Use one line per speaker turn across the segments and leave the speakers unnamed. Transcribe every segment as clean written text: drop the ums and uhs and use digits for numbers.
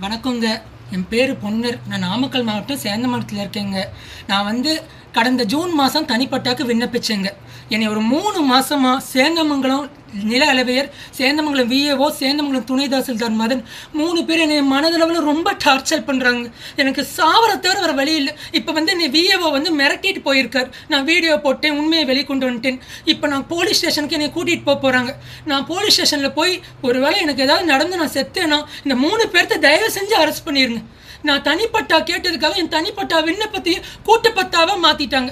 வணக்கங்க. என் பேர் பொன்னர். நான் நாமக்கல் மாவட்டம் சேந்தமங்கலத்தில் இருக்கேங்க. நான் கடந்த ஜூன் மாதம் தனிப்பட்டாக்கு விண்ணப்பிச்சேங்க. என்னை ஒரு 3 மாதமாக சேந்தமங்கலம் நில அளவையர், சேந்தமங்கலம் விஏஓ, சேந்தமங்கலம் துணை தாசில்தார் மதன் 3 பேர் என்னை மனதளவில் ரொம்ப டார்ச்சர் பண்ணுறாங்க. எனக்கு சாவர தவிர வர வழி இல்லை. இப்போ என்னை விஏஓ மிரட்டிட்டு போயிருக்கார். நான் வீடியோ போட்டேன், உண்மையை வெளிக்கொண்டு வந்துட்டேன். இப்போ நான் போலீஸ் ஸ்டேஷனுக்கு என்னை கூட்டிகிட்டு போகிறாங்க. நான் போலீஸ் ஸ்டேஷனில் போய் ஒருவேளை எனக்கு ஏதாவது நடந்து நான் செத்தேன்னா இந்த 3 பேர்த்த தயவு செஞ்சு அரெஸ்ட் பண்ணிடுங்க. நான் தனிப்பட்டா கேட்டதுக்காக என் தனிப்பட்டா விண்ணப்பத்தையும் கூட்டுப்பட்டாவாக மாற்றிட்டாங்க.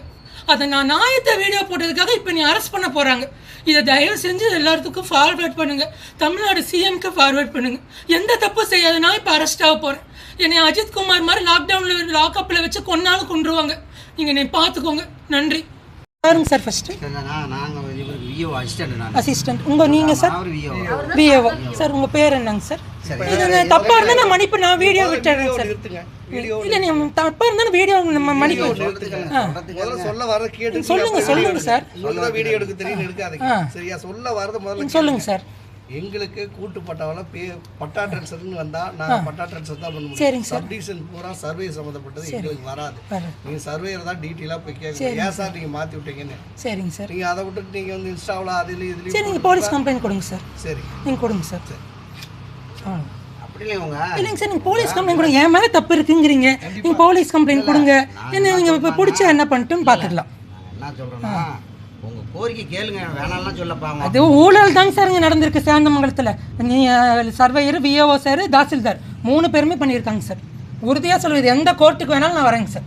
அதை நான் நாயத்தை வீடியோ போட்டதுக்காக இப்போ நீ அரெஸ்ட் பண்ண போகிறாங்க. இதை தயவு செஞ்சு எல்லாத்துக்கும் ஃபார்வேர்ட் பண்ணுங்கள். தமிழ்நாடு சிஎம்க்கு ஃபார்வேர்ட் பண்ணுங்கள். எந்த தப்பு செய்யாத நான் இப்போ அரெஸ்ட் ஆக போகிறேன். என்னை அஜித்குமார் மாதிரி லாக்டவுனில் லாக்அப்பில் வச்சு கொன்னாலும் கொண்டுருவாங்க. நீங்கள் என்னை பார்த்துக்கோங்க. நன்றி. பாருங்க சார். ஃபர்ஸ்ட் அசிஸ்டன்ட் நீங்கள் சார் விஏஓ சார். உங்கள் பேர் என்னங்க சார்? தப்பா இருந்தா நான் மன்னிப்பு, நான் வீடியோ விட்டுறேன் சார். இல்ல நீ தப்பா இருந்தா வீடியோ மன்னிப்பு சொல்லுங்க சார்.
வீடியோ எடுக்க தெரியும், எடுக்காதீங்க. சரியா? சொல்ல வரது முதல்ல
சொல்லுங்க சார்.
எங்களுக்கு கூட்டுப்பட்டவள பட்டா ட்ரான்ஸ்ஃபர்னு வந்தா நாங்கள் பட்டா ட்ரான்ஸ்ஃபர் தான் பண்ணுவோம்.
சரிங்க சார்.
சப்டிவிஷன் பூரா சர்வே சம்மந்தப்பட்டது எங்களுக்கு வராது. நீங்கள் சர்வேயர் தான் டீட்டெயிலாக போய் கேட்குறீங்க. ஏன் சார் நீங்கள் மாற்றி விட்டீங்கன்னு.
சரிங்க சார்.
நீங்கள் அதை விட்டுட்டு நீங்கள் இன்ஸ்டாவில் அதில் இதுலேயும்
சரி, நீங்கள் போலீஸ் கம்ப்ளைண்ட் கொடுங்க சார்.
சரி,
நீங்கள் கொடுங்க சார். சரி,
அப்படி இல்லைங்க
சார். நீங்கள் போலீஸ் கம்ப்ளைண்ட் கொடுங்க. என் மேலே தப்பு இருக்குங்கிறீங்க. நீங்கள் போலீஸ் கம்ப்ளைண்ட் கொடுங்க. என்ன நீங்கள் இப்போ பிடிச்சா என்ன பண்ணிட்டுன்னு பார்த்துக்கலாம்.
என்ன சொல்கிறேன்னா, உங்கள் கோரிக்கை கேளுங்க, வேணாம்லாம் சொல்லப்பாங்க.
அது ஊழல் தாங்க சார் இங்கே நடந்திருக்கு சேந்தமங்கலத்தில். சர்வேயர், விஏஓ சார், தாசில்தார் 3 பேருமே பண்ணியிருக்காங்க சார். உறுதியாக சொல்லுது. எந்த கோர்ட்டுக்கு வேணாலும் நான் வரேங்க சார்.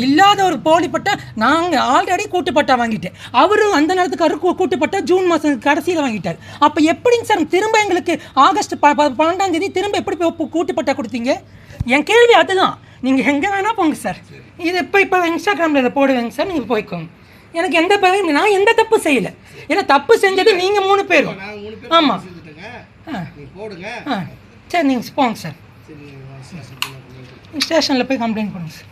இல்லாத ஒரு போலிப்பட்டா நாங்கள் ஆல்ரெடி கூட்டுப்பட்டா வாங்கிட்டேன். அவரும் அந்த நேரத்துக்கு கூட்டுப்பட்டா ஜூன் மாதம் கடைசியில் வாங்கிட்டார். அப்போ எப்படிங்க சார் திரும்ப எங்களுக்கு ஆகஸ்ட் 12ஆம் தேதி திரும்ப எப்படி கூட்டுப்பட்டா கொடுத்தீங்க? என் கேள்வி அதுதான். நீங்கள் எங்கே வேணால் போங்க சார். இது இப்போ இன்ஸ்டாகிராமில் இதை போடுவேங்க சார். நீங்கள் போய்க்கோங்க. எனக்கு எந்த பயம், நான் எந்த தப்பு செய்யலை. ஏன்னா தப்பு செஞ்சது நீங்கள் 3 பேரும். ஆமாம். சரி, நீங்கள் போங்க சார். ஸ்டேஷனில் போய் கம்ப்ளைண்ட் பண்ணுங்க சார்.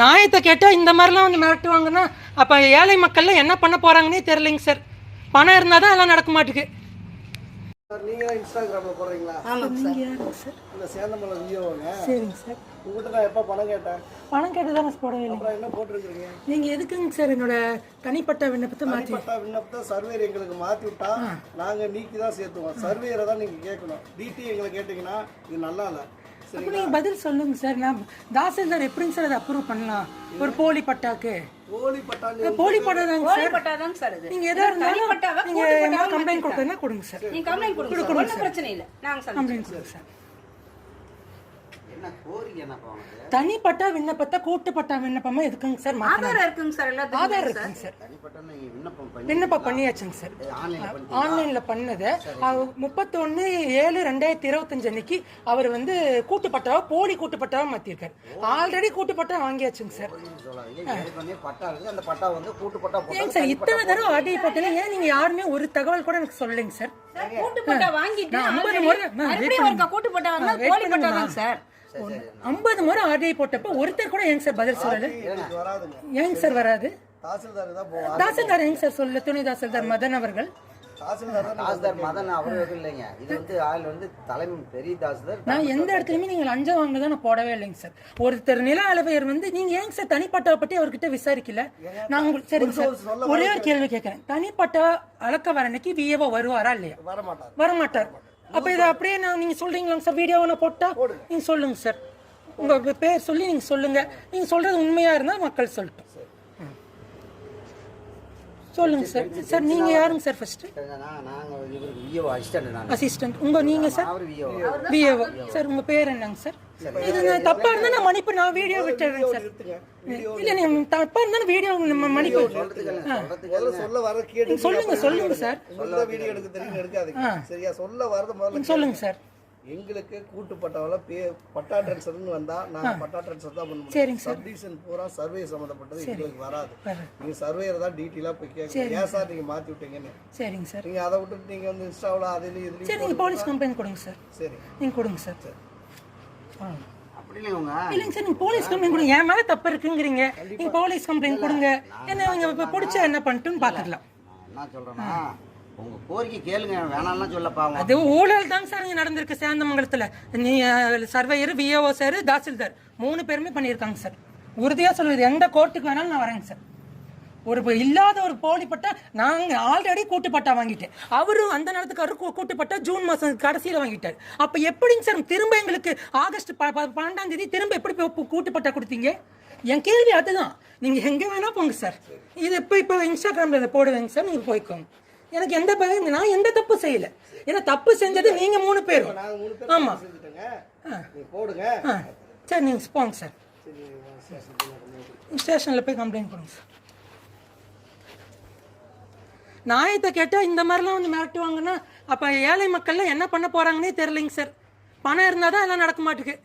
நியாயத்தை கேட்டால் இந்த மாதிரிலாம் மிரட்டுவாங்கன்னா அப்போ ஏழை மக்கள்லாம் என்ன பண்ண போகிறாங்கன்னே தெரிலைங்க சார். பணம் இருந்தால் தான் எல்லாம் நடக்க மாட்டேங்குது.
நீங்கள் இன்ஸ்டாகிராமில் போடுறீங்களா?
ஆமாம் சார்.
இந்த சேந்தமங்கலம் வியோங்க.
சரிங்க சார்.
உங்கள்கிட்ட நான் எப்போ பணம் கேட்டேன்?
பணம் கேட்டு தானே போடவே இல்லை.
அப்புறம் என்ன போட்டிருக்கிறீங்க? நீங்கள்
எதுக்குங்க சார் என்னோட தனிப்பட்ட விண்ணப்பத்தை மாற்றி?
தனிப்பட்ட விண்ணப்பத்தை சர்வேர் எங்களுக்கு மாற்றி விட்டா நாங்கள் நீக்கி தான் சேர்த்துவோம். சர்வேரை தான் நீங்கள் கேட்கணும். டிடி எங்களை கேட்டிங்கன்னா இது நல்லா இல்லை.
அப்போ நீங்கள் பதில் சொல்லுங்க சார். நான் தாசில்தார் எப்படிங்க சார் அதை அப்ரூவ் பண்ணலாம்? ஒரு போலி பட்டாக்கு போலி பட்டா தாங்க சார். நீங்க எதா இருந்தாலும் நீங்க கம்ப்ளைண்ட் கொடுத்தா கொடுங்க சார். நீங்க கம்ப்ளைண்ட் கொடுங்க. ஒண்ணும் பிரச்சனை இல்ல. நாங்க கம்ப்ளைண்ட் கொடுங்க சார்.
என்ன கோரிக்கை என்னப்பா?
தனிப்பட்ட விண்ணப்பத்தை கூட்டுப்பட்ட விண்ணப்பமா எதுக்குங்க சார்?
ஆதார் இருக்குங்க சார். எல்லாத்துக்கும்
ஆதார் இருக்குங்க சார். விண்ணப்பம் பண்ணியாச்சுங்க சார். ஆன்லைன்ல பண்ணது 31/7/2025 அன்னைக்கு அவர் கூட்டுப்பட்டாவா போலி கூட்டுப்பட்டாவா மாத்திருக்காரு. ஆல்ரெடி கூட்டுப்பட்டா வாங்கியாச்சுங்க சார். ஏங்க சார் இத்தனை தடவை ஆர்டிஐ போட்டீங்க, ஏன் நீங்க யாருமே ஒரு தகவல் கூட எனக்கு சொல்லலைங்க சார்?
கூட்டுப்பட்டா வாங்கிட்டு 50
முறை ஆர்டிஐ போட்டப்ப ஒருத்தர் கூட ஏங்க சார் பதில் சொல்லல? ஏங்க சார் வராது? தாசில்தார் ஏங்க சார் சொல்லல? துணை தாசில்தார் மதன் அவர்கள். நான் எந்த இடத்துலயுமே நீங்க லஞ்சம் வாங்கினதா நான் போடவே இல்லைங்க சார். ஒருத்தர் நில அளவையர் நீங்க ஏங்க சார் தனிப்பட்டா பற்றி அவர்கிட்ட விசாரிக்கல? நான் உங்களுக்கு சரிங்க சார் ஒரே ஒரு கேள்வி கேட்கறேன். தனிப்பட்டா அளக்க வர அன்னைக்கு விஏஓ வருவாரா இல்லையா? வரமாட்டார். அப்ப இதை அப்படியே நீங்க சொல்றீங்களாங்க சார்? வீடியோவை நான் போட்டா நீங்க சொல்லுங்க சார். உங்க பேர் சொல்லி நீங்க சொல்லுங்க. நீங்க சொல்றது உண்மையா இருந்தா மக்கள் சொல்லட்டும். சொல்லுங்க சார். சார் நீங்க யாருங்க சார்? First assistant. நீங்க சார் விஏஓ சார். உங்க பேர் என்னங்க சார்? இது தப்பா இருந்தா நான் மன்னிப்பு, நான் வீடியோ விட்டுறேன் சார். இல்ல நீ தப்பா இருந்தா வீடியோ மன்னிப்பு சொல்லுங்க சார்.
வீடியோ எடுக்க தெரியும், எடுக்காதீங்க. சரியா? சொல்ல வரது முதல்ல
சொல்லுங்க சார்.
எங்களுக்கு கூட்டுப்பட்டவள பட்டா ட்ரான்ஸ்ஃபர்னு வந்தா நாங்கள் பட்டா ட்ரான்ஸ்ஃபர் தான் பண்ணுவோம்.
சரிங்க சார்.
சப்டிவிஷன் பூரா சர்வே சம்மந்தப்பட்டது எங்களுக்கு வராது. நீங்கள் சர்வேரை தான் டீட்டெயிலாக போய் கேட்குறீங்க. ஏன் சார் நீங்கள் மாற்றி விட்டீங்கன்னு.
சரிங்க சார்.
நீங்கள் அதை விட்டுட்டு நீங்கள் இன்ஸ்டாவில் அதில் இதுலேயும்.
சரி, நீங்கள் போலீஸ் கம்ப்ளைண்ட் கொடுங்க சார்.
சரி,
நீங்கள் கொடுங்க சார். சரி,
அப்படி இல்லைங்க.
இல்லைங்க சார். நீங்கள் போலீஸ் கம்ப்ளைண்ட் கொடுங்க. என் மேலே தப்பு இருக்குங்கிறீங்க. நீங்கள் போலீஸ் கம்ப்ளைண்ட் கொடுங்க. என்ன நீங்கள் இப்போ பிடிச்சா என்ன பண்ணிட்டுன்னு பார்த்துக்கலாம்.
என்ன சொல்கிறேன்னா,
உங்க கோரிக்கை கேளுங்க, வேணாம்லாம் சொல்லப்பா.
அது ஊழல் தாங்க சார் இங்கே நடந்திருக்கு சேந்தமங்கலத்தில். நீ சர்வேயர், விஏஓ சார், தாசில்தார் 3 பேருமே பண்ணியிருக்காங்க சார். உறுதியாக சொல்லுது, எந்த கோர்ட்டுக்கு வேணாலும் நான் வரேங்க சார். இல்லாத ஒரு போலிப்பட்டா நாங்கள் ஆல்ரெடி கூட்டுப்பட்டா வாங்கிட்டேன். அவரும் அந்த நேரத்துக்கு கூட்டுப்பட்டா ஜூன் மாதம் கடைசியில் வாங்கிட்டார். அப்போ எப்படிங்க சார் திரும்ப எங்களுக்கு ஆகஸ்ட் 12ஆம் தேதி திரும்ப எப்படி கூட்டுப்பட்டா கொடுத்தீங்க? என் கேள்வி அதுதான். நீங்கள் எங்கே வேணால் போங்க சார். இது இப்போ இன்ஸ்டாகிராமில் இதை போடுவேங்க சார், நீங்கள் போய்க்கோங்க. எனக்கு எந்த பயம், நான் எந்த தப்பு செய்யலை. ஏன்னா தப்பு செஞ்சது நீங்கள் 3 பேரும். ஆமாம்,
போடுங்க.
சரி நீங்கள் போங்க சார், ஸ்டேஷனில் போய் கம்ப்ளைண்ட் பண்ணுங்க சார். நியாயத்தை கேட்டால் இந்த மாதிரிலாம் வந்து மிரட்டுவாங்கன்னா அப்போ ஏழை மக்கள்லாம் என்ன பண்ண போகிறாங்கன்னே தெரிலைங்க சார். பணம் இருந்தால் தான் எல்லாம் நடக்க மாட்டேங்குது.